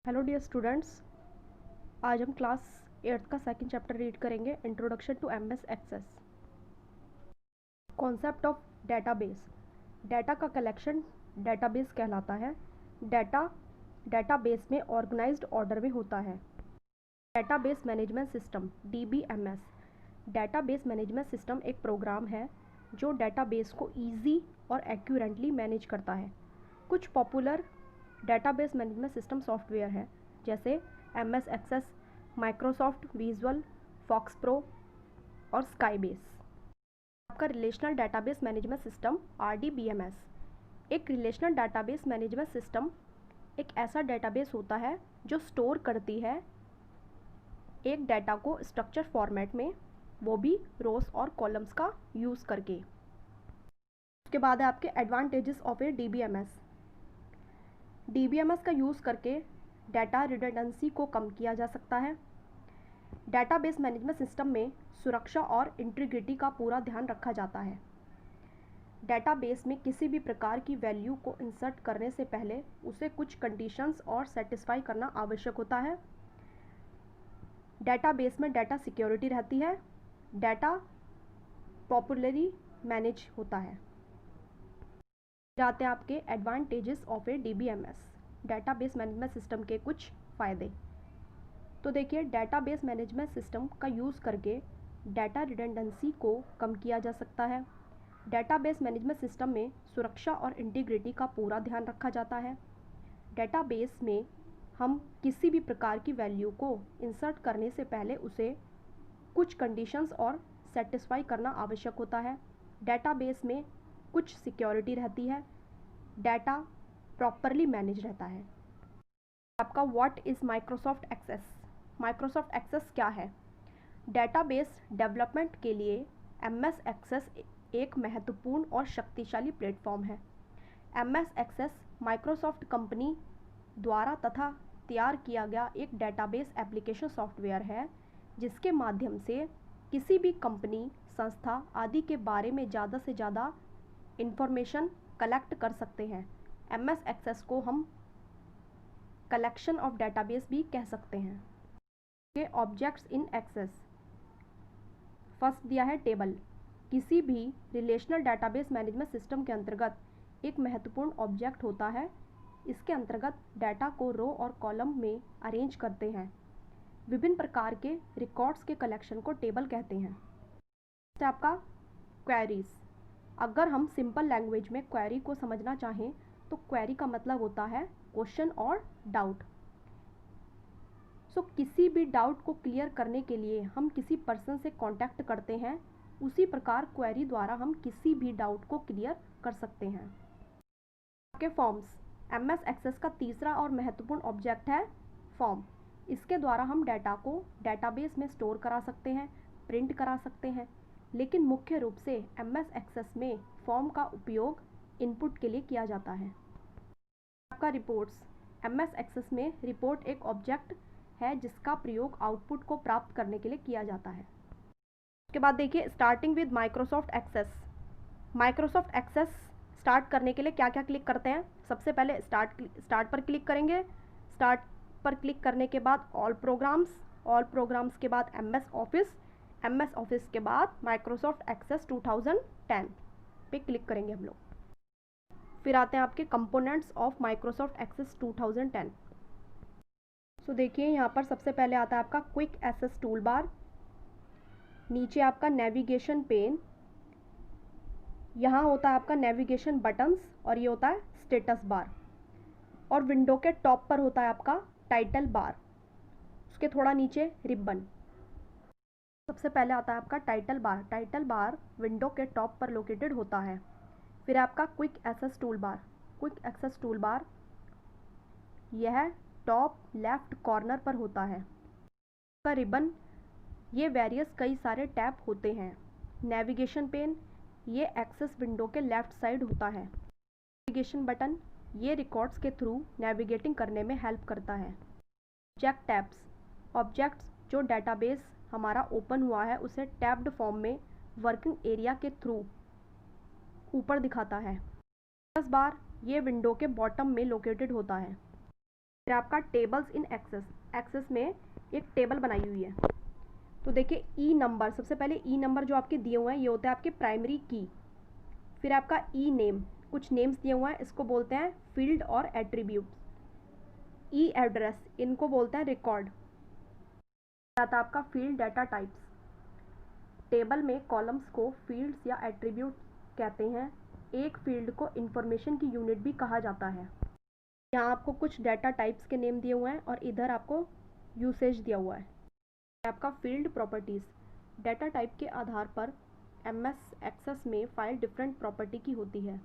Hello dear students, आज हम class 8th का सेकंड चैप्टर रीड करेंगे, introduction to MS Access. Concept of database. Data का collection database कहलाता है। डाटा डेटाबेस में ऑर्गेनाइज्ड ऑर्डर में होता है। Database management system DBMS. Database management system एक प्रोग्राम है जो डेटाबेस को ईजी और एक्यूरेटली मैनेज करता है। कुछ popular database management system software है जैसे MS Access, Microsoft Visual, FoxPro और स्काईबेस। आपका relational database management system RDBMS. एक रिलेशनल डेटाबेस मैनेजमेंट सिस्टम एक ऐसा डेटाबेस होता है जो स्टोर करती है एक डाटा को स्ट्रक्चर फॉर्मेट में, वो भी रोज और कॉलम्स का यूज़ करके। उसके बाद है आपके advantages of A DBMS. DBMS का यूज़ करके डाटा रिडंडेंसी को कम किया जा सकता है। डेटाबेस मैनेजमेंट सिस्टम में सुरक्षा और इंटीग्रिटी का पूरा ध्यान रखा जाता है। डेटाबेस में किसी भी प्रकार की वैल्यू को इंसर्ट करने से पहले उसे कुछ कंडीशंस और सेटिस्फाई करना आवश्यक होता है। डेटाबेस में डाटा सिक्योरिटी रहती है। डाटा पॉपुलरली मैनेज होता है। जाते हैं आपके advantages of A DBMS, database management system के कुछ फ़ायदे। तो देखिए, डेटाबेस मैनेजमेंट सिस्टम का यूज़ करके डाटा रिडंडेंसी को कम किया जा सकता है। डेटाबेस मैनेजमेंट सिस्टम में सुरक्षा और इंटीग्रिटी का पूरा ध्यान रखा जाता है। डेटाबेस में हम किसी भी प्रकार की वैल्यू को इंसर्ट करने से पहले उसे कुछ कंडीशंस और सेटिस्फाई करना आवश्यक होता है। डेटाबेस में कुछ सिक्योरिटी रहती है। डाटा प्रॉपरली मैनेज रहता है। आपका what is Microsoft Access. Microsoft Access क्या है? डेटाबेस डेवलपमेंट के लिए एमएस एक्सेस एक महत्वपूर्ण और शक्तिशाली प्लेटफॉर्म है। एमएस एक्सेस माइक्रोसॉफ्ट कंपनी द्वारा तथा तैयार किया गया एक डेटाबेस एप्लीकेशन सॉफ्टवेयर है जिसके माध्यम से किसी भी कंपनी, संस्था आदि के बारे में ज़्यादा से ज़्यादा इंफॉर्मेशन कलेक्ट कर सकते हैं। एमएस एक्सेस को हम कलेक्शन ऑफ डेटाबेस भी कह सकते हैं। ये ऑब्जेक्ट्स इन एक्सेस। फर्स्ट दिया है टेबल। किसी भी रिलेशनल डेटाबेस मैनेजमेंट सिस्टम के अंतर्गत एक महत्वपूर्ण ऑब्जेक्ट होता है। इसके अंतर्गत डाटा को रो और कॉलम में अरेंज करते हैं। विभिन्न प्रकार के रिकॉर्ड्स के कलेक्शन को टेबल कहते हैं। आपका क्वेरीज। अगर हम सिंपल लैंग्वेज में क्वेरी को समझना चाहें तो क्वेरी का मतलब होता है क्वेश्चन और डाउट। किसी भी डाउट को क्लियर करने के लिए हम किसी पर्सन से कांटेक्ट करते हैं, उसी प्रकार क्वेरी द्वारा हम किसी भी डाउट को क्लियर कर सकते हैं। आपके फॉर्म्स। एमएस एक्सेस का तीसरा और महत्वपूर्ण ऑब्जेक्ट है फॉर्म। इसके द्वारा हम डाटा को डेटाबेस में स्टोर करा सकते हैं, प्रिंट करा सकते हैं, लेकिन मुख्य रूप से एमएस एक्सेस में फॉर्म का उपयोग इनपुट के लिए किया जाता है। आपका रिपोर्ट्स। एमएस एक्सेस में रिपोर्ट एक ऑब्जेक्ट है जिसका प्रयोग आउटपुट को प्राप्त करने के लिए किया जाता है। उसके बाद देखिए, starting with Microsoft Access. Microsoft Access start करने के लिए क्या क्या क्लिक करते हैं? सबसे पहले स्टार्ट पर क्लिक करेंगे। स्टार्ट पर क्लिक करने के बाद ऑल प्रोग्राम्स के बाद एमएस ऑफिस के बाद माइक्रोसॉफ्ट एक्सेस 2010 पे क्लिक करेंगे हम लोग। फिर आते हैं आपके कंपोनेंट्स ऑफ माइक्रोसॉफ्ट एक्सेस 2010। देखिए, यहाँ पर सबसे पहले आता है आपका क्विक एक्सेस टूल बार, नीचे आपका नेविगेशन पेन, यहाँ होता है आपका नेविगेशन बटन्स और ये होता है स्टेटस बार, और विंडो के टॉप पर होता है आपका टाइटल बार, उसके थोड़ा नीचे रिबन। सबसे पहले आता है आपका टाइटल बार विंडो के टॉप पर लोकेटेड होता है। फिर आपका क्विक एक्सेस टूल बार यह टॉप लेफ्ट कॉर्नर पर होता है। का रिबन, ये वेरियस कई सारे टैब होते हैं। नेविगेशन पेन, ये एक्सेस विंडो के लेफ्ट साइड होता है। नेविगेशन बटन, ये रिकॉर्ड्स के थ्रू नेविगेटिंग करने में हेल्प करता है। ऑब्जेक्ट टैब्स, ऑब्जेक्ट्स जो डेटाबेस हमारा ओपन हुआ है उसे टैब्ड फॉर्म में वर्किंग एरिया के थ्रू ऊपर दिखाता है। स्टेटस बार, ये विंडो के बॉटम में लोकेटेड होता है। फिर आपका टेबल्स इन एक्सेस, एक्सेस में एक टेबल बनाई हुई है। तो देखिए ई नंबर, सबसे पहले ई नंबर जो आपके दिए हुए हैं ये होता है आपके प्राइमरी की। फिर आपका ई नेम, कुछ नेम्स दिए हुए हैं, इसको बोलते हैं फील्ड और एट्रीब्यूट्स। ई एड्रेस, इनको बोलते हैं रिकॉर्ड। आता है आपका फील्ड डाटा टाइप्स। टेबल में कॉलम्स को फील्ड्स या एट्रीब्यूट कहते हैं। एक फील्ड को इंफॉर्मेशन की यूनिट भी कहा जाता है। यहाँ आपको कुछ डाटा टाइप्स के नेम दिए हुए हैं और इधर आपको यूसेज दिया हुआ है। आपका फील्ड प्रॉपर्टीज़, डाटा टाइप के आधार पर एमएस एक्सेस में फाइल डिफरेंट प्रॉपर्टी की होती है।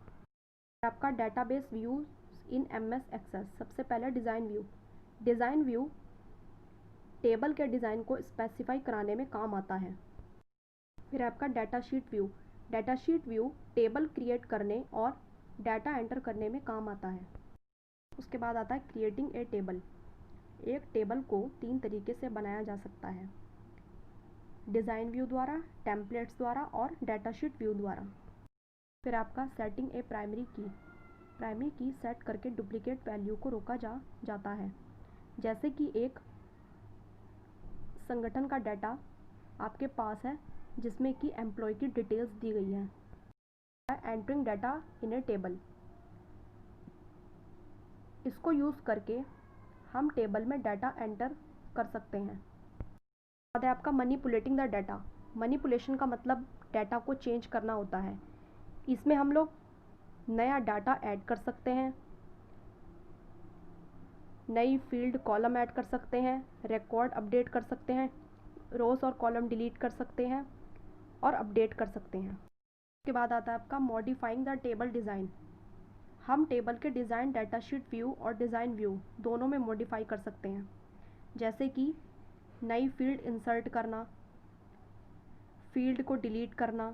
आपका database view in MS Access, सबसे पहले design view. Design view table के डिज़ाइन को स्पेसिफाई कराने में काम आता है। फिर आपका data sheet view, data sheet view table create करने और डाटा एंटर करने में काम आता है। उसके बाद आता है क्रिएटिंग ए टेबल। एक टेबल को 3 तरीके से बनाया जा सकता है, डिज़ाइन व्यू द्वारा, टेम्पलेट्स द्वारा और डाटा शीट व्यू द्वारा। फिर आपका सेटिंग ए प्राइमरी की, प्राइमरी की सेट करके डुप्लीकेट वैल्यू को रोका जाता है। जैसे कि एक संगठन का डाटा आपके पास है जिसमें कि एम्प्लॉय की डिटेल्स दी गई हैं। Entering data in A table, इसको यूज़ करके हम टेबल में डाटा एंटर कर सकते हैं। बाद है आपका मनीपुलेटिंग द डाटा। मनीपुलेशन का मतलब डाटा को चेंज करना होता है। इसमें हम लोग नया डाटा ऐड कर सकते हैं, नई फील्ड कॉलम ऐड कर सकते हैं, रिकॉर्ड अपडेट कर सकते हैं, रोज़ और कॉलम डिलीट कर सकते हैं और अपडेट कर सकते हैं। उसके बाद आता है आपका मॉडिफाइंग द टेबल डिज़ाइन। हम टेबल के डिज़ाइन डाटा शीट व्यू और डिज़ाइन व्यू दोनों में मॉडिफाई कर सकते हैं। जैसे कि नई फील्ड इंसर्ट करना, फील्ड को डिलीट करना,